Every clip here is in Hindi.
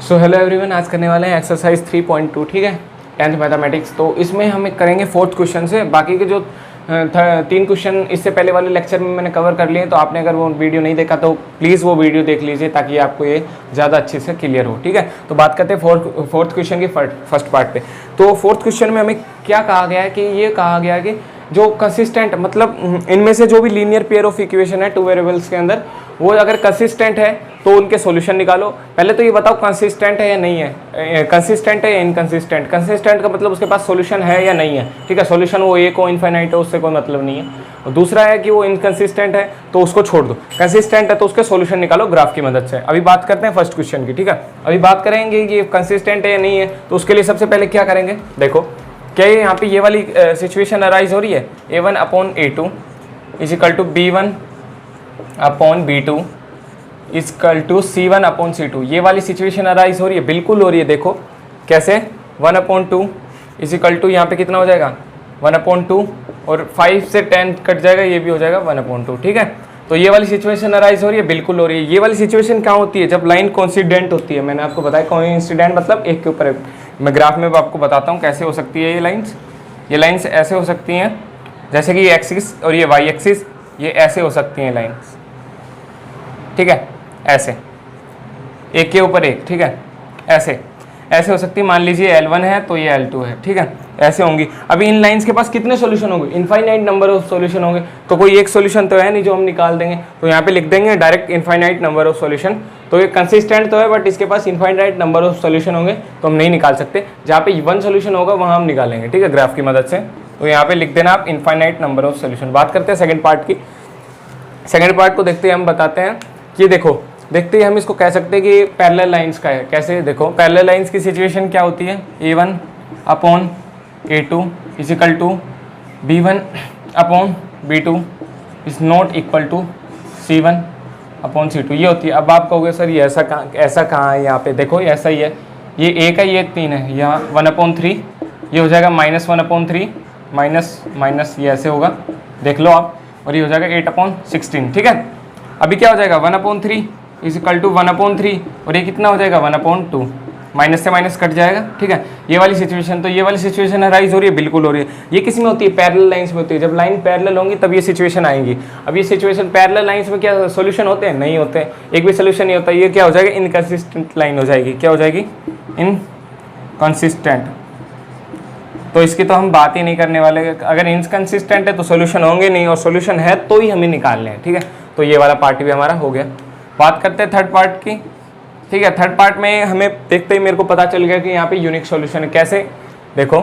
सो हेलो एवरीवन, आज करने वाले हैं एक्सरसाइज 3.2, ठीक है, 10th मैथमेटिक्स। तो इसमें हम करेंगे 4th क्वेश्चन से। बाकी के जो 3 क्वेश्चन इससे पहले वाले लेक्चर में मैंने कवर कर लिए, तो आपने अगर वो वीडियो नहीं देखा तो प्लीज़ वो वीडियो देख लीजिए ताकि आपको ये ज़्यादा अच्छे से क्लियर हो, ठीक है। तो बात करते हैं फोर्थ क्वेश्चन की फर्स्ट पार्ट पे। तो फोर्थ क्वेश्चन में हमें क्या कहा गया है कि ये कहा गया है कि जो कंसिस्टेंट, मतलब इनमें से जो भी लीनियर पेयर ऑफ इक्वेशन है टू वेरिएबल्स के अंदर, वो अगर कंसिस्टेंट है तो उनके सॉल्यूशन निकालो। पहले तो ये बताओ कंसिस्टेंट है या नहीं है, कंसिस्टेंट है या इनकंसिस्टेंट। कंसिस्टेंट का मतलब उसके पास सॉल्यूशन है या नहीं है, ठीक है। सॉल्यूशन वो एक हो, इनफाइनाइट हो, उससे कोई मतलब नहीं है। और दूसरा है कि वो इनकंसिस्टेंट है तो उसको छोड़ दो, कंसिस्टेंट है तो उसके सॉल्यूशन निकालो ग्राफ की मदद से। अभी बात करते हैं फर्स्ट क्वेश्चन की, ठीक है। अभी बात करेंगे कि कंसिस्टेंट है या नहीं है, तो उसके लिए सबसे पहले क्या करेंगे, देखो क्या यहाँ पे ये वाली सिचुएशन अराइज हो रही है, a1/a2 is equal to b1/b2 is equal to c1/c2। ये वाली सिचुएशन अराइज हो रही है, बिल्कुल हो रही है। देखो कैसे, 1/2 इजिकल टू यहाँ पे कितना हो जाएगा 1/2, और 5 से 10 कट जाएगा, ये भी हो जाएगा 1/2, ठीक है। तो ये वाली सिचुएशन अराइज हो रही है, बिल्कुल हो रही है। ये वाली सिचुएशन क्या होती है, जब लाइन कोइंसिडेंट होती है। मैंने आपको बताया कोइंसिडेंट मतलब एक के ऊपर एक। मैं ग्राफ में आपको बताता हूँ कैसे हो सकती है ये लाइन्स। ये लाइन्स ऐसे हो सकती हैं जैसे कि ये एक्सिस और ये वाई एक्सिस, ये ऐसे हो सकती हैं लाइन्स, ठीक है, ऐसे एक के ऊपर एक, ठीक है, ऐसे ऐसे हो सकती है। मान लीजिए L1 है तो ये L2 है, ठीक है, ऐसे होंगी। अभी इन लाइंस के पास कितने सॉल्यूशन होंगे, इनफाइनाइट नंबर ऑफ सॉल्यूशन होंगे। तो कोई एक सॉल्यूशन तो है नहीं जो हम निकाल देंगे, तो यहाँ पे लिख देंगे direct infinite number of solution. तो ये कंसिस्टेंट तो है बट इसके पास इनफाइनाइट नंबर ऑफ सॉल्यूशन होंगे तो हम नहीं निकाल सकते। जहाँ पे 1 सॉल्यूशन होगा वहाँ हम निकालेंगे, ठीक है, ग्राफ की मदद से। तो यहाँ पे लिख देना आप इनफाइनाइट नंबर ऑफ सॉल्यूशन। बात करते हैं सेकेंड पार्ट की। सेकेंड पार्ट को देखते हैं, हम बताते हैं कि देखो, देखते ही हम इसको कह सकते हैं कि पैरेलल लाइंस का है। कैसे, देखो पैरेलल लाइंस की सिचुएशन क्या होती है, a1/a2 is equal to b1/b2 is not equal to c1/c2, ये होती है। अब आप कहोगे सर ये ऐसा कहाँ है, यहाँ पे देखो ये ऐसा ही है, ये 1 है, ये 3 है, यहाँ 1/3, ये हो जाएगा -1/3 माइनस ये ऐसे होगा, देख लो आप, और ये हो जाएगा 8/16, ठीक है। अभी क्या हो जाएगा 1/3 इजिकल टू 1/3, और ये कितना हो जाएगा 1/2, माइनस से माइनस कट जाएगा, ठीक है। ये वाली सिचुएशन, तो ये वाली सिचुएशन अराइज हो रही है, बिल्कुल हो रही है। ये किस में होती है, पैरेलल लाइंस में होती है। जब लाइन पैरेलल होंगी तब ये सिचुएशन आएंगी। अब ये सिचुएशन पैरेलल लाइंस में क्या सॉल्यूशन होते हैं, नहीं होते, एक भी सोल्यूशन नहीं होता। ये क्या हो जाएगा, इनकंसिस्टेंट लाइन हो जाएगी। क्या हो जाएगी, इनकंसिस्टेंट। तो इसकी तो हम बात ही नहीं करने वाले। अगर इनकंसिस्टेंट है तो सॉल्यूशन होंगे नहीं, और सॉल्यूशन है तो ही हमें निकालने हैं, ठीक है। तो ये वाला पार्ट भी हमारा हो गया। बात करते हैं थर्ड पार्ट की, ठीक है। थर्ड पार्ट में हमें देखते ही मेरे को पता चल गया कि यहाँ पे यूनिक सॉल्यूशन है। कैसे, देखो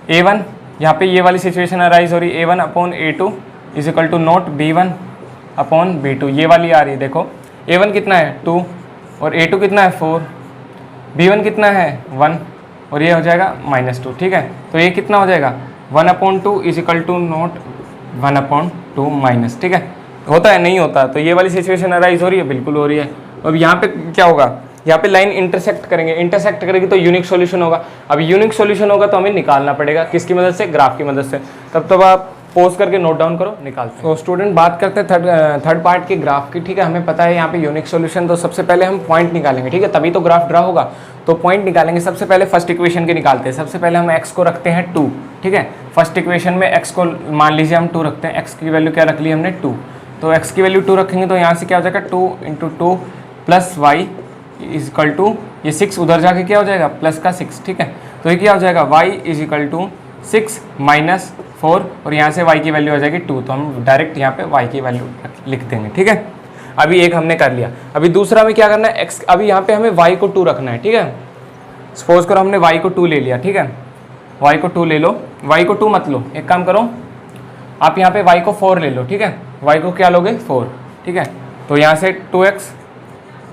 a1, यहाँ पे ये वाली सिचुएशन अराइज हो रही है, a1/a2 is equal to not b1/b2, ये वाली आ रही है। देखो a1 कितना है 2, और a2 कितना है 4, b1 कितना है 1, और ये हो जाएगा -2, ठीक है। तो ये कितना हो जाएगा 1/2 इजिकल टू नॉट 1/2 माइनस, ठीक है। होता है, नहीं होता। तो ये वाली सिचुएशन अराइज हो रही है, बिल्कुल हो रही है। अब यहाँ पे क्या होगा, यहाँ पे लाइन इंटरसेक्ट करेंगे, इंटरसेक्ट करेगी तो यूनिक सॉल्यूशन होगा। अब यूनिक सॉल्यूशन होगा तो हमें निकालना पड़ेगा, किसकी मदद से, ग्राफ की मदद से। तब आप पॉज करके नोट डाउन करो, निकालते हैं। तो स्टूडेंट बात करते हैं थर्ड पार्ट की ग्राफ की, ठीक है। हमें पता है यहाँ पे यूनिक सॉल्यूशन, तो सबसे पहले हम पॉइंट निकालेंगे, ठीक है, तभी तो ग्राफ ड्रा होगा। तो पॉइंट निकालेंगे, सबसे पहले फर्स्ट इक्वेशन के निकालते हैं। सबसे पहले हम x को रखते हैं 2, ठीक है। फर्स्ट इक्वेशन में x को मान लीजिए हम 2 रखते हैं। x की वैल्यू क्या रख ली हमने 2, तो x की वैल्यू 2 रखेंगे तो यहाँ से क्या हो जाएगा 2 × 2 प्लस y इजिकल टू, ये 6 उधर जाके क्या हो जाएगा प्लस का 6, ठीक है। तो ये क्या हो जाएगा y इजिकल टू 6 - 4, और यहाँ से y की वैल्यू आ जाएगी 2, तो हम डायरेक्ट यहाँ पे y की वैल्यू लिख देंगे, ठीक है। अभी एक हमने कर लिया। अभी दूसरा में क्या करना है, x, अभी यहाँ पे हमें y को 2 रखना है, ठीक है। सपोज करो हमने y को 2 ले लिया, ठीक है, y को 2 ले लो, y को 2 मत लो, एक काम करो आप यहाँ पे y को 4 ले लो, ठीक है। y को क्या लोगे 4, ठीक है। तो यहाँ से 2x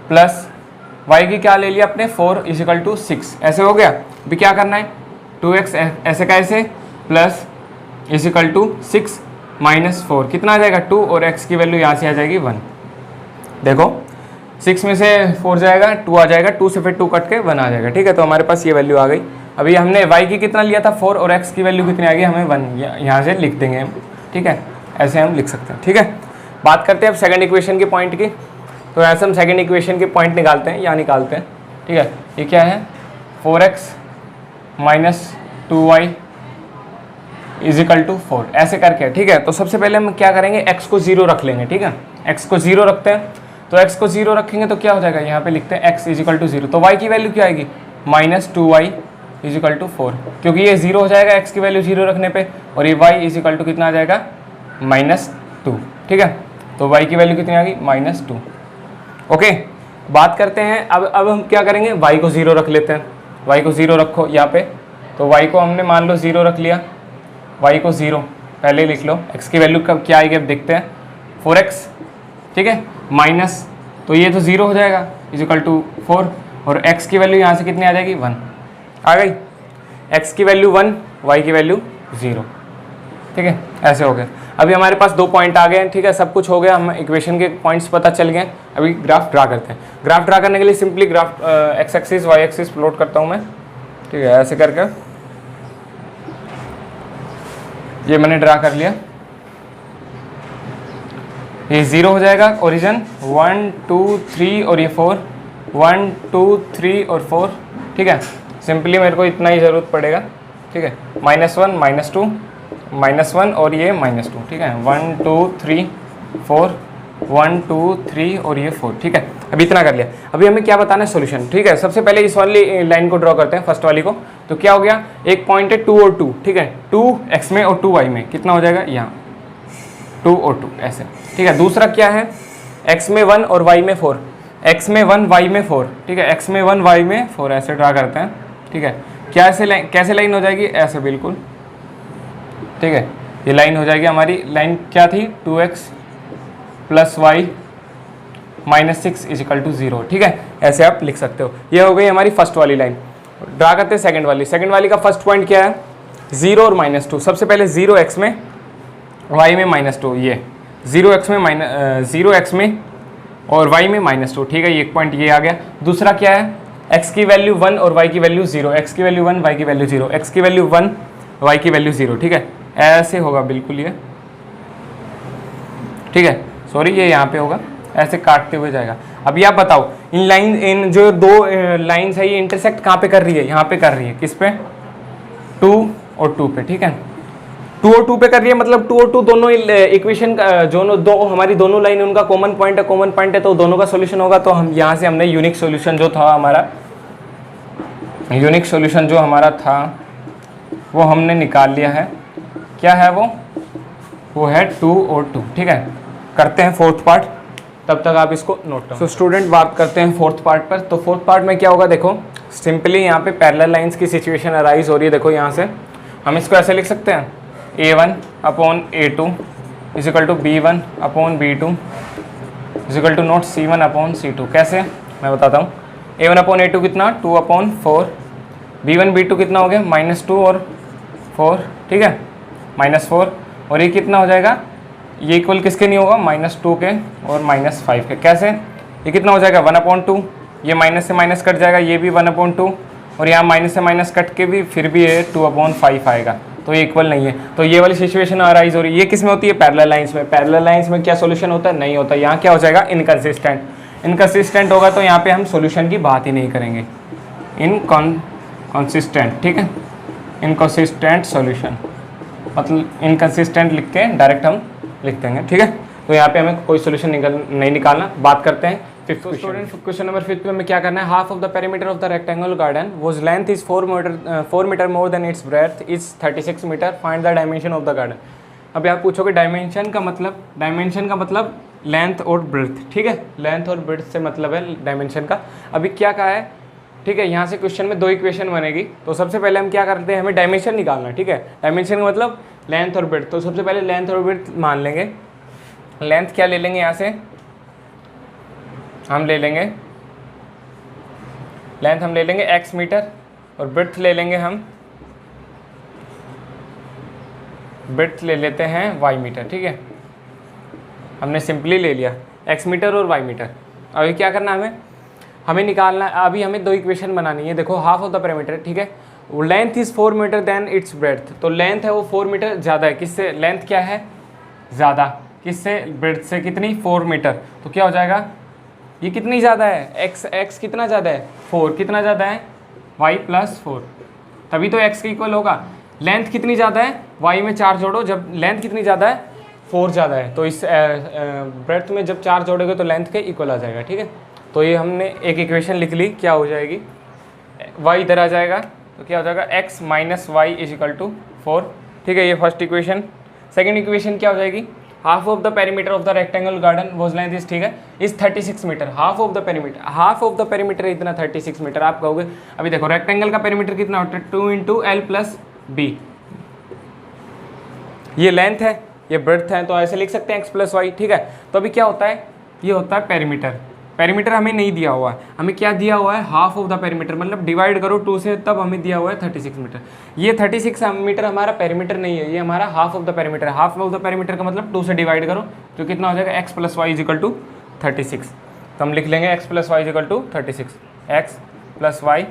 प्लस y की क्या ले लिया अपने 4 इजिकल टू 6, ऐसे हो गया। अभी क्या करना है 2x ऐसे का ऐसे प्लस इजिकल टू 6 - 4, कितना आ जाएगा 2, और x की वैल्यू यहाँ से आ जाएगी 1। देखो 6 में से 4 जाएगा, 2 आ जाएगा, 2 से फिर 2 कट के 1 आ जाएगा, ठीक है। तो हमारे पास ये वैल्यू आ गई। अभी हमने y की कितना लिया था 4, और x की वैल्यू कितनी आ गई हमें 1, यहाँ से लिख देंगे हम, ठीक है, ऐसे हम लिख सकते हैं, ठीक है। बात करते हैं अब सेकंड इक्वेशन के पॉइंट की। तो ऐसे हम सेकंड इक्वेशन के पॉइंट निकालते हैं, यहाँ निकालते हैं, ठीक है। ये क्या है 4x minus 2y is equal to 4, ऐसे करके, ठीक है। तो सबसे पहले हम क्या करेंगे, x को 0 रख लेंगे, ठीक है। x को 0 रखते हैं, तो x को 0 रखेंगे तो क्या हो जाएगा, यहाँ पे लिखते हैं x इजिकल टू 0, तो y की वैल्यू क्या आएगी माइनस 2y इजिकल टू 4, क्योंकि ये 0 हो जाएगा x की वैल्यू 0 रखने पे, और ये y इजिकल टू कितना आ जाएगा -2, ठीक है। तो y की वैल्यू कितनी आ गई -2। ओके, बात करते हैं अब हम क्या करेंगे, y को 0 रख लेते हैं, y को 0 रखो यहाँ पे, तो y को हमने मान लो 0 रख लिया, y को 0 पहले लिख लो, x की वैल्यू कब क्या आएगी अब देखते हैं 4x, ठीक है, माइनस, तो ये तो 0 हो जाएगा इजिकल टू 4, और x की वैल्यू यहाँ से कितनी आ जाएगी 1 आ गई, x की वैल्यू 1, y की वैल्यू 0, ठीक है। ऐसे हो गया। अभी हमारे पास 2 पॉइंट आ गए हैं, ठीक है, सब कुछ हो गया, हम इक्वेशन के पॉइंट्स पता चल गए। अभी ग्राफ ड्रा करते हैं। ग्राफ ड्रा करने के लिए simply graph X axis Y axis plot करता हूँ मैं, ठीक है, ऐसे करके ये मैंने ड्रा कर लिया। ये 0 हो जाएगा, ओरिजिन 1 2 3 और ये 4, 1 2 3 और 4, ठीक है। सिंपली मेरे को इतना ही ज़रूरत पड़ेगा, ठीक है, -1 -2 -1 और ये -2, ठीक है, 1 2 3 4 1 2 3 और ये 4, ठीक है। अभी इतना कर लिया। अभी हमें क्या बताना है, सॉल्यूशन, ठीक है। सबसे पहले इस वाली लाइन को ड्रॉ करते हैं, फर्स्ट वाली को। तो क्या हो गया, एक पॉइंट है 2 और 2, ठीक है, 2x में और 2y में, कितना हो जाएगा यहाँ 2 और 2 ऐसे, ठीक है। दूसरा क्या है, x में 1 और y में 4, x में 1 y में 4, ठीक है, x में 1 y में 4, ऐसे ड्रा करते हैं, ठीक है। क्या ऐसे लाइन, कैसे लाइन हो जाएगी, ऐसे बिल्कुल, ठीक है। ये लाइन हो जाएगी हमारी, लाइन क्या थी 2x plus y -6 is equal to 0, ठीक है, ऐसे आप लिख सकते हो। ये हो गई हमारी फर्स्ट वाली लाइन। ड्रा करते हैं सेकंड वाली। सेकंड वाली का फर्स्ट पॉइंट क्या है, 0 और -2। सबसे पहले 0x में y में -2, ये 0x में और y में -2, ठीक है, ये एक पॉइंट ये आ गया। दूसरा क्या है, x की वैल्यू 1 और y की वैल्यू 0, x की वैल्यू 1 y की वैल्यू 0, x की वैल्यू 1 y की वैल्यू 0, ठीक है, ऐसे होगा बिल्कुल ये, ठीक है, सॉरी ये यहाँ पे होगा, ऐसे काटते हुए जाएगा। अभी आप बताओ, इन जो दो लाइंस है ये इंटरसेक्ट कहाँ पे कर रही है, यहाँ पे कर रही है, किस पे 2 और 2 पे, ठीक है, 2 और 2 पे कर रही है, मतलब 2 और 2 दोनों इक्वेशन जो दो हमारी दोनों लाइन उनका कॉमन पॉइंट है, तो दोनों का सोल्यूशन होगा। तो हम यहाँ से हमने यूनिक सोल्यूशन जो था हमारा वो हमने निकाल लिया है। क्या है वो है 2 और 2, ठीक है। करते हैं फोर्थ पार्ट, तब तक आप इसको नोट करो। स्टूडेंट बात करते हैं फोर्थ पार्ट पर। तो फोर्थ पार्ट में क्या होगा, देखो सिंपली यहाँ पे पैरेलल लाइंस की सिचुएशन अराइज हो रही है। देखो यहाँ से हम इसको ऐसे लिख सकते हैं, A1 upon A2 is equal to B1 upon B2 is equal to not C1 upon C2। कैसे, मैं बताता हूँ। A1 अपॉन A2 कितना 2 अपॉन 4, B1 B2 कितना हो गया -2 और 4, ठीक है, -4, और ये कितना हो जाएगा, ये इक्वल किसके नहीं होगा, -2 के और -5 के। कैसे, ये कितना हो जाएगा 1/2, ये माइनस से माइनस कट जाएगा, ये भी 1/2, और यहाँ माइनस से माइनस कट के भी फिर भी ये 2/5 आएगा, तो ये इक्वल नहीं है। तो ये वाली सिचुएशन अराइज हो रही है। ये किस में होती है, पैरेलल लाइंस में। पैरेलल लाइंस में क्या सोल्यूशन होता है, नहीं होता। यहाँ क्या हो जाएगा, इनकंसिस्टेंट होगा, तो यहाँ पे हम सोल्यूशन की बात ही नहीं करेंगे। इनकंसिस्टेंट, ठीक है, इनकंसिस्टेंट सोल्यूशन, मतलब इनकंसिस्टेंट लिख के डायरेक्ट हम लिख देंगे, ठीक है। तो यहाँ पे हमें कोई सोल्यूशन नहीं निकालना। बात करते हैं फिफ्थ स्टूडेंट, क्वेश्चन नंबर 5 में हमें क्या करना है। Half of the perimeter of the rectangle garden was length is 4 metre more than its breadth is 36 metre, find the dimension of the garden. अभी आप पूछोगे डायमेंशन का मतलब लेंथ और ब्रेथ, ठीक है, लेंथ और ब्रेथ से मतलब है डायमेंशन का। अभी क्या कहा है, ठीक है, यहाँ से क्वेश्चन में 2 इक्वेशन बनेगी। तो सबसे पहले हम क्या करते हैं, हमें डायमेंशन निकालना, ठीक है। डायमेंशन का मतलब लेंथ और ब्रेथ। तो सबसे पहले लेंथ और ब्रेथ मान लेंगे। लेंथ क्या ले लेंगे, यहाँ से हम ले लेंगे x मीटर, और ब्रेथ ले लेंगे हम, ब्रेथ ले लेते हैं y मीटर, ठीक है। हमने सिंपली ले लिया x मीटर और y मीटर। अभी क्या करना है, हमें निकालना, अभी हमें 2 इक्वेशन बनानी है। देखो हाफ ऑफ द पेरीमीटर, ठीक है, length is 4 metre than its breadth. तो लेंथ है वो 4 मीटर ज़्यादा है, किससे, लेंथ क्या है ज़्यादा, किससे, ब्रेथ से, कितनी 4 मीटर। तो क्या हो जाएगा ये कितनी ज़्यादा है, x कितना ज़्यादा है, 4, कितना ज़्यादा है, y प्लस 4, तभी तो x के इक्वल होगा। लेंथ कितनी ज़्यादा है, y में 4 जोड़ो, जब लेंथ कितनी ज़्यादा है, 4 ज़्यादा है, तो इस ब्रेड्थ में जब 4 जोड़ोगे तो लेंथ के इक्वल आ जाएगा, ठीक है। तो ये हमने एक इक्वेशन लिख ली, क्या हो जाएगी, y इधर आ जाएगा तो क्या हो जाएगा, x minus Y is equal to 4, ठीक है, ये फर्स्ट इक्वेशन। सेकेंड इक्वेशन क्या हो जाएगी, half of the perimeter of the rectangle garden was length is, ठीक है, is 36 metre, half of the perimeter इतना 36 मीटर। आप कहोगे अभी देखो रेक्टेंगल का पेरीमीटर कितना होता है, 2 इंटू एल प्लस बी, ये लेंथ है, ये ब्रेड्थ है, तो ऐसे लिख सकते हैं x प्लस वाई, ठीक है। तो अभी क्या होता है, ये होता है पेरीमीटर, पेरीमीटर हमें नहीं दिया हुआ है, हमें क्या दिया हुआ है, हाफ ऑफ द पेरीमीटर, मतलब डिवाइड करो 2 से, तब हमें दिया हुआ है 36 मीटर। ये 36 मीटर हमारा पेरीमीटर नहीं है, ये हमारा हाफ ऑफ द पेरीमीटर है। हाफ ऑफ द पेरीमीटर का मतलब 2 से डिवाइड करो तो कितना हो जाएगा, x plus Y is equal to 36। तो हम लिख लेंगे x plus Y is equal to 36, x plus Y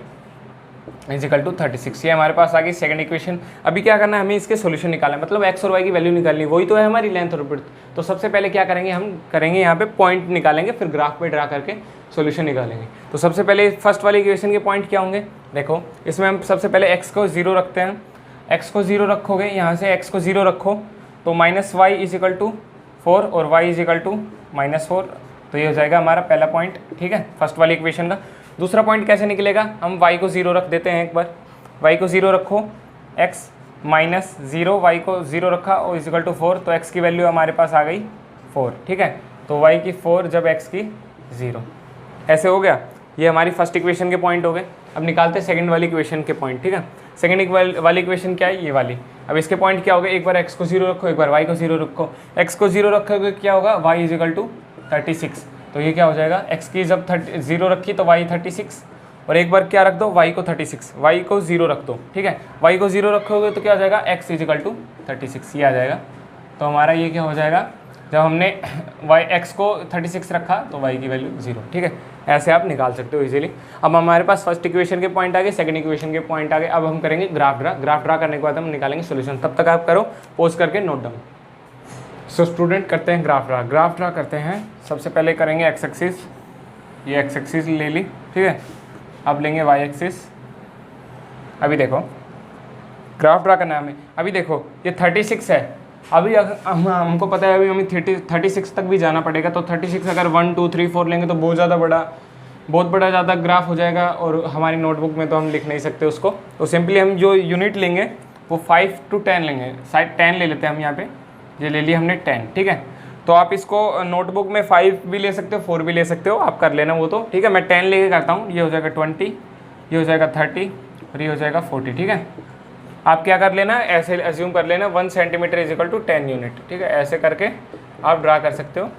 is equal to 36, ये हमारे पास आ गई सेकंड इक्वेशन। अभी क्या करना है, हमें इसके सॉल्यूशन निकालना है, मतलब x और y की वैल्यू निकालनी, वही तो है हमारी लेंथ और ब्रेड्थ। तो सबसे पहले क्या करेंगे, हम करेंगे यहाँ पे पॉइंट निकालेंगे, फिर ग्राफ पे ड्रा करके सॉल्यूशन निकालेंगे। तो सबसे पहले फर्स्ट वाली इक्वेशन के पॉइंट क्या होंगे, देखो इसमें हम सबसे पहले x को 0 रखते हैं, x को 0 रखोगे, यहाँ से x को 0 रखो तो माइनस वाई इजिकल टू 4 और y इजिकल टू -4, तो ये हो जाएगा हमारा पहला पॉइंट, ठीक है, फर्स्ट वाली इक्वेशन का। दूसरा पॉइंट कैसे निकलेगा, हम y को 0 रख देते हैं, एक बार y को 0 रखो, x माइनस 0, y को 0 रखा और इजिकल टू 4, तो x की वैल्यू हमारे पास आ गई 4, ठीक है, तो y की 4 जब x की 0, ऐसे हो गया। ये हमारी फर्स्ट इक्वेशन के पॉइंट हो गए। अब निकालते हैं सेकंड वाली इक्वेशन के पॉइंट, ठीक है। सेकंड वाली इक्वेशन क्या है, ये वाली। अब इसके पॉइंट क्या हो गए, एक बार x को 0 रखो, एक बार y को 0 रखो। x को 0 रखोगे क्या होगा, y इजिकल टू 36, तो ये क्या हो जाएगा, x की जब 0 रखी तो y 36, और एक बार क्या रख दो, y को 36, y को 0 रख दो, ठीक है, y को 0 रखोगे तो क्या हो जाएगा, x इजिकल टू 36, ये आ जाएगा। तो हमारा ये क्या हो जाएगा, जब हमने x को 36 रखा तो y की वैल्यू 0, ठीक है, ऐसे आप निकाल सकते हो इजीली। अब हमारे पास फर्स्ट इक्वेशन के पॉइंट आ गए, सेकंड इक्वेशन के पॉइंट आ गए। अब हम करेंगे ग्राफ ड्रा करने के बाद हम निकालेंगे सॉल्यूशन। तब तक आप करो पोज करके नोट डाउन। सो स्टूडेंट करते हैं ग्राफ ड्रा करते हैं। सबसे पहले करेंगे एक्स एक्सिस, ये एक्स एक्सिस ले ली, ठीक है। अब लेंगे वाई एक्सिस। अभी देखो ग्राफ ड्रा करना है हमें। अभी देखो ये 36 है, अभी हमको पता है अभी हमें 36 तक भी जाना पड़ेगा, तो 36 अगर 1 2 3 4 लेंगे तो बहुत ज़्यादा ग्राफ हो जाएगा, और हमारी नोटबुक में तो हम लिख नहीं सकते उसको। तो सिंपली हम जो यूनिट लेंगे वो 5 to 10 लेंगे, शायद 10 ले लेते हैं हम यहाँ पे, ये ले लिया हमने 10, ठीक है। तो आप इसको नोटबुक में 5 भी ले सकते हो, 4 भी ले सकते हो, आप कर लेना वो तो, ठीक है। मैं 10 लेके करता हूँ, ये हो जाएगा 20, ये हो जाएगा 30 और ये हो जाएगा 40, ठीक है। आप क्या कर लेना, ऐसे एज्यूम कर लेना 1 सेंटीमीटर इजिकल टू 10 यूनिट, ठीक है। ऐसे करके आप ड्रा कर सकते हो,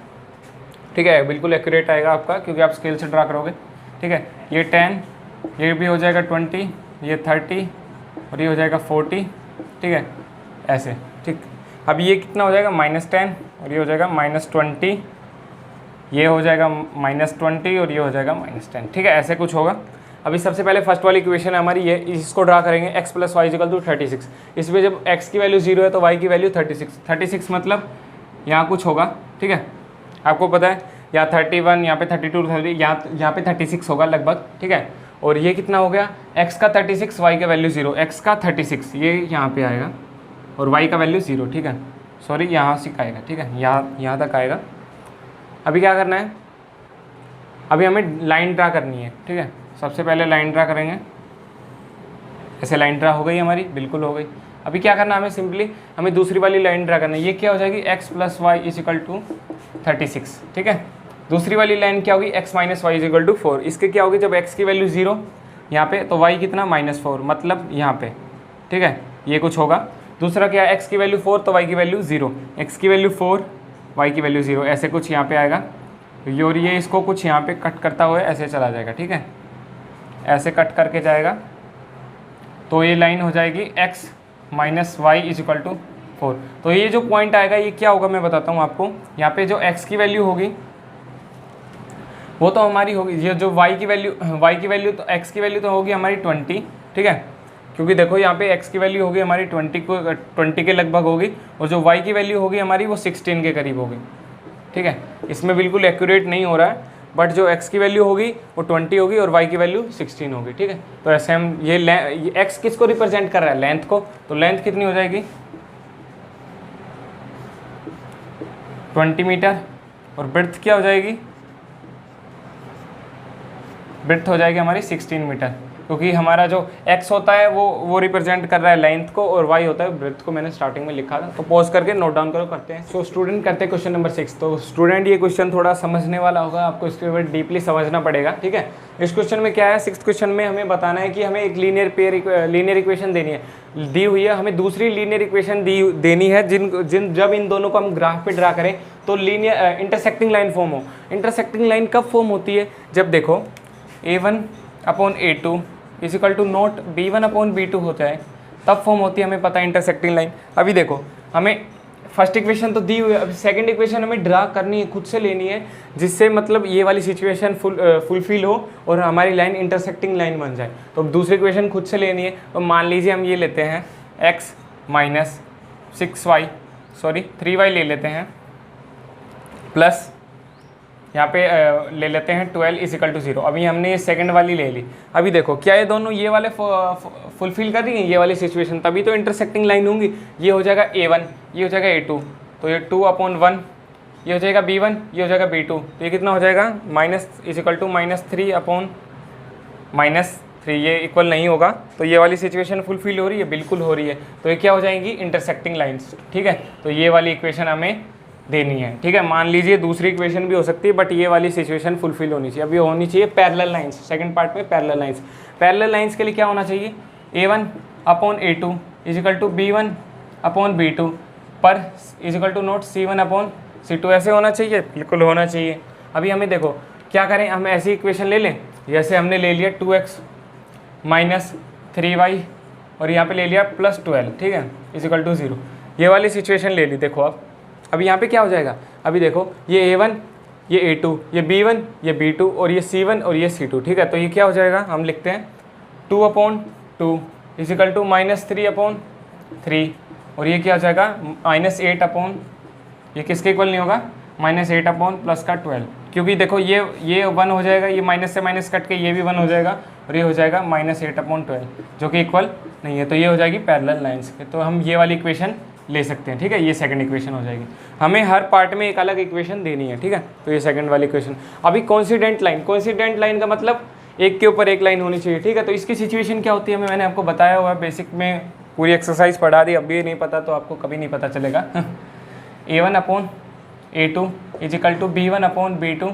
ठीक है, बिल्कुल एक्यूरेट आएगा आपका, क्योंकि आप स्केल से ड्रा करोगे, ठीक है। ये 10, ये भी हो जाएगा 20, ये 30 और ये हो जाएगा 40, ठीक है, ऐसे, ठीक। अब ये कितना हो जाएगा, -10 और ये हो जाएगा -20, ये हो जाएगा -20 और ये हो जाएगा -10, ठीक है, ऐसे कुछ होगा। अभी सबसे पहले फर्स्ट वाली इक्वेशन है हमारी, ये इसको ड्रा करेंगे, x plus Y is equal to 36। इसमें जब x की वैल्यू 0 है तो y की वैल्यू 36 मतलब यहाँ कुछ होगा, ठीक है, आपको पता है, या 31, यहाँ पे 32, 30, यहाँ पे 36 होगा लगभग, ठीक है। और ये कितना हो गया, x का 36, y का वैल्यू 0, x का 36 ये यहाँ पे आएगा और y का वैल्यू 0, ठीक है, सॉरी यहाँ से आएगा, ठीक है, यहाँ तक आएगा। अभी क्या करना है, अभी हमें लाइन ड्रा करनी है, ठीक है। सबसे पहले लाइन ड्रा करेंगे, ऐसे लाइन ड्रा हो गई हमारी, बिल्कुल हो गई। अभी क्या करना है, हमें सिंपली हमें दूसरी वाली लाइन ड्रा करना है, ये क्या हो जाएगी, x plus Y is equal to 36, ठीक है। दूसरी वाली लाइन क्या होगी, x minus Y is equal to 4। इसके क्या होगी, जब x की वैल्यू 0 यहाँ पे तो y कितना -4, मतलब यहाँ पे, ठीक है, ये कुछ होगा। दूसरा क्या है, x की वैल्यू 4 तो y की वैल्यू 0, x की वैल्यू 4 y की वैल्यू 0, ऐसे कुछ यहाँ पे आएगा। और ये इसको कुछ यहाँ पे कट करता हुआ ऐसे चला जाएगा, ठीक है, ऐसे कट करके जाएगा, तो ये लाइन हो जाएगी x minus Y is equal to 4। तो ये जो पॉइंट आएगा ये क्या होगा मैं बताता हूँ आपको। यहाँ पे जो x की वैल्यू होगी वो तो हमारी होगी, ये जो y की वैल्यू तो x की वैल्यू तो होगी हमारी 20, ठीक है, क्योंकि देखो यहाँ पे x की वैल्यू होगी हमारी 20 के लगभग होगी, और जो y की वैल्यू होगी हमारी वो 16 के करीब होगी, ठीक है। इसमें बिल्कुल एक्यूरेट नहीं हो रहा है, बट जो x की वैल्यू होगी वो 20 होगी और y की वैल्यू 16 होगी, ठीक है। तो ऐसे हम ये x किसको रिप्रेजेंट कर रहा है, लेंथ को, तो लेंथ कितनी हो जाएगी 20 मीटर और ब्रेड्थ क्या हो जाएगी, ब्रेड्थ हो जाएगी हमारी 16 मीटर, क्योंकि हमारा जो x होता है वो रिप्रेजेंट कर रहा है लेंथ को और y होता है ब्रेड्थ को, मैंने स्टार्टिंग में लिखा था। तो पॉज करके नोट डाउन करो, करते हैं। सो स्टूडेंट करते हैं क्वेश्चन नंबर 6। तो स्टूडेंट ये क्वेश्चन थोड़ा समझने वाला होगा, आपको इसके ऊपर डीपली समझना पड़ेगा, ठीक है। इस क्वेश्चन में क्या है, 6th क्वेश्चन में हमें बताना है कि हमें एक लीनियर इक्वेशन देनी है, दी हुई है, हमें दूसरी लीनियर इक्वेशन देनी है जब इन दोनों को हम ग्राफ पे ड्रा करें तो लीनियर इंटरसेक्टिंग लाइन फॉर्म हो। इंटरसेक्टिंग लाइन कब फॉर्म होती है, जब देखो a1/a2 is equal to note b1/b2 होता है, तब फॉर्म होती है, हमें पता है इंटरसेक्टिंग लाइन। अभी देखो हमें फर्स्ट इक्वेशन तो दी हुई है, अभी सेकंड इक्वेशन हमें ड्रा करनी है, खुद से लेनी है, जिससे मतलब ये वाली सिचुएशन फुलफिल हो और हमारी लाइन इंटरसेक्टिंग लाइन बन जाए। तो दूसरी इक्वेशन खुद से लेनी है, तो मान लीजिए हम ये लेते हैं x माइनस 3y ले लेते हैं, प्लस यहाँ पे ले लेते हैं 12 इज इक्वल टू 0। अभी हमने ये सेकंड वाली ले ली। अभी देखो क्या ये दोनों ये वाले फुलफिल कर रही हैं ये वाली सिचुएशन, तभी तो इंटरसेक्टिंग लाइन होंगी। ये हो जाएगा a1, ये हो जाएगा a2, तो ये 2/1, ये हो जाएगा b1, ये हो जाएगा b2, तो ये कितना हो जाएगा माइनस इज इक्वल टू -3/-3, ये इक्वल नहीं होगा। तो ये वाली सिचुएशन फुलफिल हो रही है, बिल्कुल हो रही है, तो ये क्या हो जाएंगी इंटरसेक्टिंग लाइन्स, ठीक है। तो ये वाली इक्वेशन हमें देनी है, ठीक है। मान लीजिए दूसरी इक्वेशन भी हो सकती है, बट ये वाली सिचुएशन फुलफिल होनी चाहिए। अब ये होनी चाहिए पैरेलल लाइंस, सेकंड पार्ट में पैरेलल लाइंस। पैरेलल लाइंस के लिए क्या होना चाहिए, a1/a2 is equal to b1/b2 पर is equal to note c1/c2, ऐसे होना चाहिए, बिल्कुल होना चाहिए। अभी हमें देखो क्या करें, हम ऐसी इक्वेशन ले लें, जैसे हमने ले लिया 2x माइनस 3y और यहाँ पे ले लिया +12, ठीक है, इज इक्वल टू 0। ये वाली सिचुएशन ले ली। देखो अभी यहाँ पे क्या हो जाएगा, अभी देखो ये a1, ये a2, ये b1, ये b2 और ये c1 और ये c2, ठीक है। तो ये क्या हो जाएगा, हम लिखते हैं 2/2 इज इक्वल टू -3/3 और ये क्या हो जाएगा -8/, ये किसके इक्वल नहीं होगा, -8/+12, क्योंकि देखो ये 1 हो जाएगा, ये माइनस से माइनस कट के ये भी 1 हो जाएगा और ये हो जाएगा -8/12 जो कि इक्वल नहीं है। तो ये हो जाएगी पैरेलल लाइंस। तो हम ये वाली इक्वेशन ले सकते हैं, ठीक है। ये सेकंड इक्वेशन हो जाएगी। हमें हर पार्ट में एक अलग इक्वेशन देनी है, ठीक है। तो ये सेकंड वाली इक्वेशन। अभी कोइंसिडेंट लाइन का मतलब एक के ऊपर एक लाइन होनी चाहिए, ठीक है। तो इसकी सिचुएशन क्या होती है, मैंने आपको बताया हुआ है, बेसिक में पूरी एक्सरसाइज पढ़ा दी। अब भी नहीं पता तो आपको कभी नहीं पता चलेगा। a1/a2 is equal to b1/b2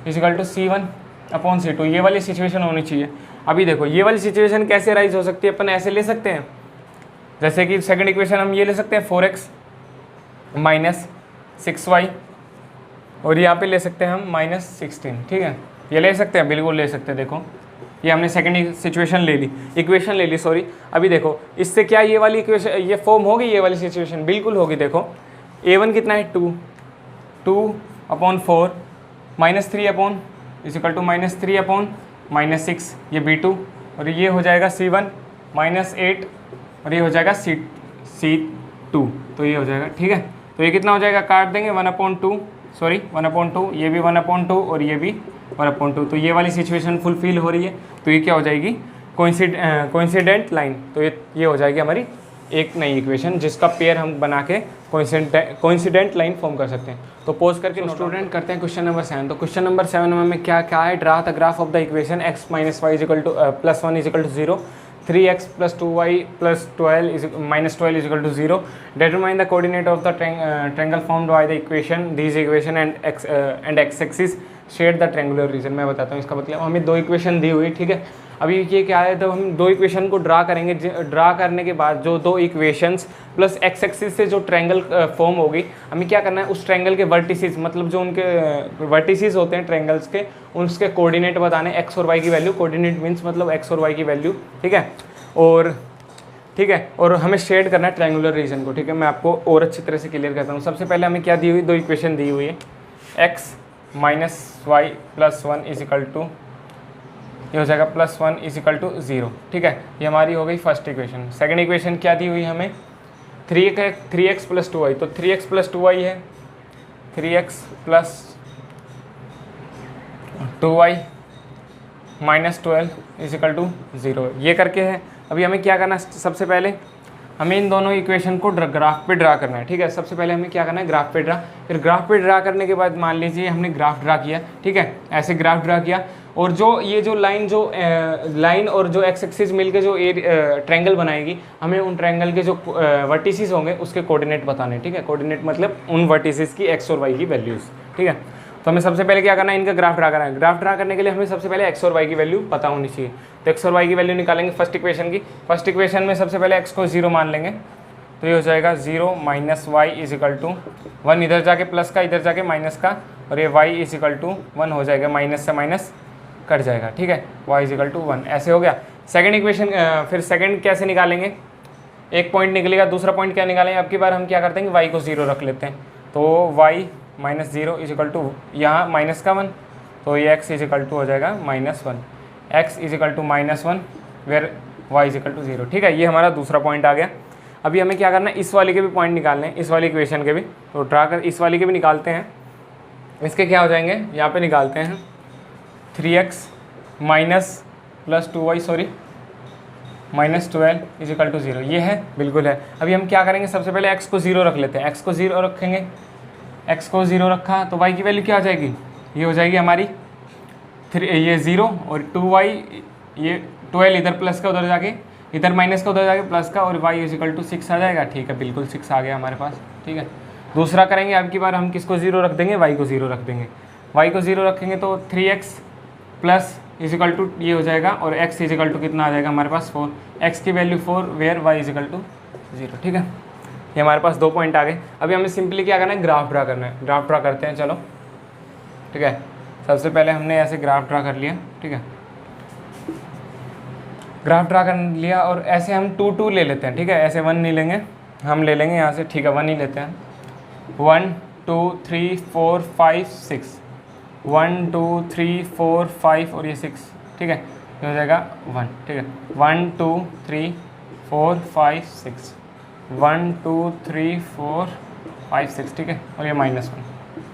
is equal to c1/c2, ये वाली सिचुएशन होनी चाहिए। अभी देखो ये वाली सिचुएशन कैसे राइज हो सकती है, अपन ऐसे ले सकते हैं, जैसे कि सेकंड इक्वेशन हम ये ले सकते हैं 4x माइनस 6y और यहाँ पे ले सकते हैं हम -16, ठीक है। ये ले सकते हैं, बिल्कुल ले सकते हैं। देखो ये हमने सेकंड सिचुएशन इक्वेशन ले ली सॉरी। अभी देखो इससे क्या ये वाली इक्वेशन ये फॉर्म होगी, ये वाली सिचुएशन बिल्कुल होगी। देखो a1 कितना है 2/4 -3 इज इक्वल टू -3/-6, ये b2 और ये हो जाएगा c1 -8 और ये हो जाएगा c2, तो ये हो जाएगा, ठीक है। तो ये कितना हो जाएगा, काट देंगे 1/2, ये भी 1/2 और ये भी 1/2। तो ये वाली सिचुएशन फुलफिल हो रही है, तो ये क्या हो जाएगी कोइंसिडेंट लाइन। तो ये हो जाएगी हमारी एक नई इक्वेशन, जिसका पेयर हम बना के कोइंसिडेंट लाइन फॉर्म कर सकते हैं। तो पोज करके स्टूडेंट करते हैं क्वेश्चन नंबर 7। तो क्वेश्चन नंबर 7 में हमें क्या है, draw the graph of the equation x - y +1 is equal to 0, 3x + 2y + 12 is equal to 0. Determine the coordinate of the triangle formed by the these equation and x-axis shade the triangular region। मैं बताता हूँ इसका मतलब। हमें दो इक्वेशन दी हुई, ठीक है। अभी ये क्या है, तो हम दो इक्वेशन को ड्रा करेंगे। ड्रा करने के बाद जो दो इक्वेशंस प्लस एक्स एक्सिस से जो ट्रायंगल फॉर्म होगी, हमें क्या करना है, उस ट्रायंगल के वर्टिसेस, मतलब जो उनके वर्टिसेस होते हैं ट्रायंगल्स के, उसके कोऑर्डिनेट बताने, एक्स और वाई की वैल्यू। कोऑर्डिनेट मीन्स मतलब एक्स और वाई की वैल्यू, ठीक है। और हमें शेड करना है ट्रायंगुलर रीजन को, ठीक है। मैं आपको और अच्छी तरह से क्लियर करता हूँ। सबसे पहले हमें क्या दी हुई, दो इक्वेशन दी हुई है, x - y + 1 is equal to, ये हो जाएगा +1 इज इक्वल टू 0, ठीक है। ये हमारी हो गई फर्स्ट इक्वेशन। सेकंड इक्वेशन क्या दी हुई हमें, 3x + 2y, तो 3x + 2y है, 3x + 2y minus 12 is equal to 0। ये करके है। अभी हमें क्या करना है, सबसे पहले हमें इन दोनों इक्वेशन को ग्राफ पे ड्रा करना है, ठीक है। सबसे पहले हमें क्या करना है, ग्राफ पे ड्रा। फिर ग्राफ पे ड्रा करने के बाद मान लीजिए हमने ग्राफ ड्रा किया, ठीक है, ऐसे ग्राफ ड्रा किया, और जो ये जो लाइन लाइन और जो एक्स एक्सिस मिलकर जो ट्रायंगल बनाएगी, हमें उन ट्रायंगल के जो वर्टिसेस होंगे उसके कोऑर्डिनेट बताने, ठीक है। कोऑर्डिनेट मतलब उन वर्टिसेस की एक्स और वाई की वैल्यूज़, ठीक है। तो हमें सबसे पहले क्या करना है, इनका ग्राफ ड्रा करना है। ग्राफ ड्रा करने के लिए हमें सबसे पहले एक्स और वाई की वैल्यू पता होनी चाहिए। तो एक्स और वाई की वैल्यू निकालेंगे फर्स्ट इक्वेशन की। फर्स्ट इक्वेशन में सबसे पहले एक्स को 0 मान लेंगे, तो ये हो जाएगा 0 minus Y is equal to 1, इधर जाके प्लस का, इधर जाके माइनस का, और ये y इज इक्वल टू 1 हो जाएगा, माइनस से माइनस कट जाएगा, ठीक है। y इज इक्वल टू 1 ऐसे हो गया। सेकंड इक्वेशन, फिर सेकंड कैसे निकालेंगे, एक पॉइंट निकलेगा, दूसरा पॉइंट क्या निकालेंगे, अब की बार हम क्या करते हैं कि y को 0 रख लेते हैं। तो y minus 0 is equal to यहाँ माइनस का 1, तो ये x इज इक्वल टू हो जाएगा -1, x is equal to -1 where y is equal to 0, ठीक है। ये हमारा दूसरा पॉइंट आ गया। अभी हमें क्या करना है, इस वाले के भी पॉइंट निकालने हैं, इस वाली इक्वेशन के भी। तो ड्रा कर इस वाले के भी निकालते हैं। इसके क्या हो जाएंगे, यहाँ पे निकालते हैं 3x minus plus 2y sorry minus 12 is equal to 0, ये है, बिल्कुल है। अभी हम क्या करेंगे, सबसे पहले x को 0 रख लेते हैं। x को 0 रखेंगे, x को 0 रखा तो y की वैल्यू क्या हो जाएगी, ये हो जाएगी हमारी 3, ये 0 और 2y, ये 12 इधर प्लस का, उधर जाके इधर माइनस का, उधर जाके प्लस का, और y इज इक्वल टू 6 आ जाएगा, ठीक है, बिल्कुल 6 आ गया हमारे पास, ठीक है। दूसरा करेंगे, अब की बार हम किसको 0 रख देंगे, y को 0 रख देंगे। y को 0 रखेंगे तो 3x plus is equal to ये हो जाएगा, और x इज इक्वल टू कितना आ जाएगा हमारे पास 4, x की value 4 where y is equal to 0, ठीक है। ये हमारे पास 2 पॉइंट आ गए। अभी हमें सिंपली क्या करना है, ग्राफ ड्रा करना है। ग्राफ ड्रा करते हैं, चलो, ठीक है। सबसे पहले हमने ऐसे ग्राफ ड्रा कर लिया, ठीक है, ग्राफ ड्रा कर लिया, और ऐसे हम 2 2 ले लेते हैं, ठीक है। ऐसे 1 नहीं लेंगे, हम ले लेंगे यहाँ से, ठीक है, 1 ही लेते हैं। 1 2 3 4 5 6, 1 2 3 4 5 और ये 6, ठीक है, ये हो जाएगा 1, ठीक है। 1 2 3 4 5 6, 1 2 3 4 5 6, ठीक है, और ये -1,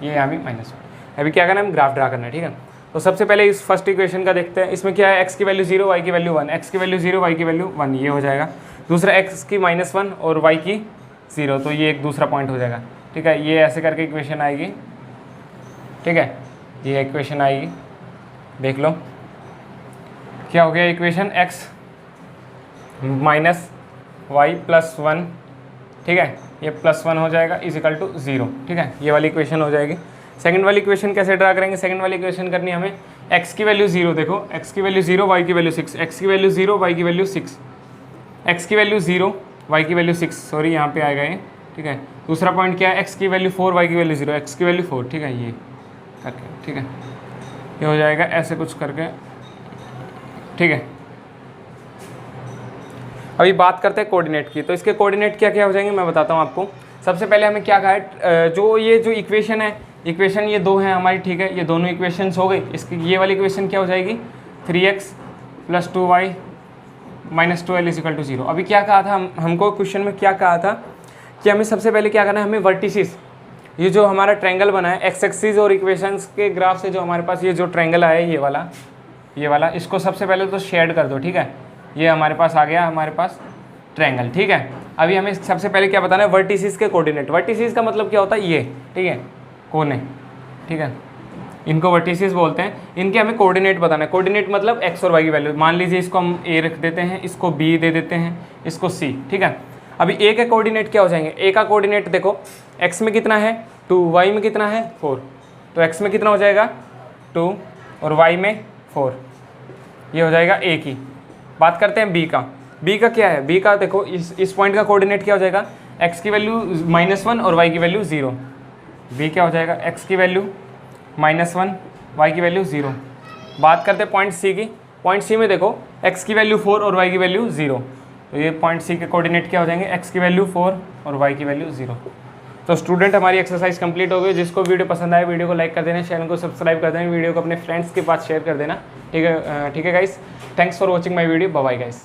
ये यहाँ भी -1। अभी क्या करना है, हम ग्राफ ड्रा करना है, ठीक है। तो सबसे पहले इस फर्स्ट इक्वेशन का देखते हैं। इसमें क्या है, x की वैल्यू 0, y की वैल्यू 1, x की वैल्यू 0, y की वैल्यू 1, ये हो जाएगा। दूसरा x की -1 और y की 0, तो ये एक दूसरा पॉइंट हो जाएगा, ठीक है। ये ऐसे करके इक्वेशन आएगी, ठीक है, ये इक्वेशन आएगी, देख लो क्या हो गया equation, x minus Y plus 1, ठीक है, ये +1 हो जाएगा इज इक्वल टू 0, ठीक है। ये वाली इक्वेशन हो जाएगी। सेकंड वाली इक्वेशन कैसे ड्रा करेंगे, सेकंड वाली इक्वेशन करनी है हमें, x की वैल्यू 0, देखो x की वैल्यू 0, y की वैल्यू 6, x की वैल्यू 0, y की वैल्यू 6, x की वैल्यू 0, y की वैल्यू 6, सॉरी यहाँ पे आएगा ये, ठीक है। दूसरा पॉइंट क्या है, x की वैल्यू 4, y की वैल्यू 0, x की वैल्यू 4, ठीक है, ये करके, ठीक है, ये हो जाएगा ऐसे कुछ करके, ठीक है। अभी बात करते हैं कोऑर्डिनेट की। तो इसके कोऑर्डिनेट क्या क्या हो जाएंगे मैं बताता हूँ आपको। सबसे पहले हमें क्या कहा है, जो ये जो इक्वेशन है, इक्वेशन ये 2 हैं हमारी, ठीक है, ये दोनों इक्वेशंस हो गई। इसकी ये वाली इक्वेशन क्या हो जाएगी, 3x + 2y - 12 is equal to 0। अभी क्या कहा था, हमको क्वेश्चन में क्या कहा था कि हमें सबसे पहले क्या करना है, हमें वर्टिसेस, ये जो हमारा ट्रायंगल बना है एक्स एक्सिस और इक्वेशंस के ग्राफ से जो हमारे पास ये जो ट्रायंगल आया है, ये वाला, इसको सबसे पहले तो शेड कर दो, ठीक है। ये हमारे पास आ गया, हमारे पास ट्रायंगल, ठीक है। अभी हमें सबसे पहले क्या बताना है, वर्टिसेस के कोऑर्डिनेट। वर्टिसेस का मतलब क्या होता है, ये, ठीक है, कोने, ठीक है, इनको वर्टिसेस बोलते हैं। इनके हमें कोऑर्डिनेट बताना है। कोऑर्डिनेट मतलब एक्स और वाई की वैल्यू। मान लीजिए इसको हम ए रख देते हैं, इसको बी दे देते हैं, इसको सी, ठीक है। अभी ए के कोऑर्डिनेट क्या हो जाएंगे, ए का कोऑर्डिनेट देखो, एक्स में कितना है 2, वाई में कितना है 4, तो एक्स में कितना हो जाएगा 2 और वाई में 4, ये हो जाएगा ए की। बात करते हैं बी का। बी का क्या है, बी का देखो, इस पॉइंट का कोऑर्डिनेट क्या हो जाएगा, एक्स की वैल्यू -1 और वाई की वैल्यू 0। बी क्या हो जाएगा, एक्स की वैल्यू -1, वाई की वैल्यू 0। बात करते हैं पॉइंट सी की। पॉइंट सी में देखो, एक्स की वैल्यू 4 और वाई की वैल्यू 0, तो ये पॉइंट सी के कोऑर्डिनेट क्या हो जाएंगे, एक्स की वैल्यू 4 और वाई की वैल्यू 0। तो स्टूडेंट, हमारी एक्सरसाइज कंप्लीट हो गई। जिसको वीडियो पसंद आए, वीडियो को लाइक कर देना, चैनल को सब्सक्राइब कर देना, वीडियो को अपने फ्रेंड्स के पास शेयर कर देना, ठीक है guys. Thanks for watching my video, bye bye guys.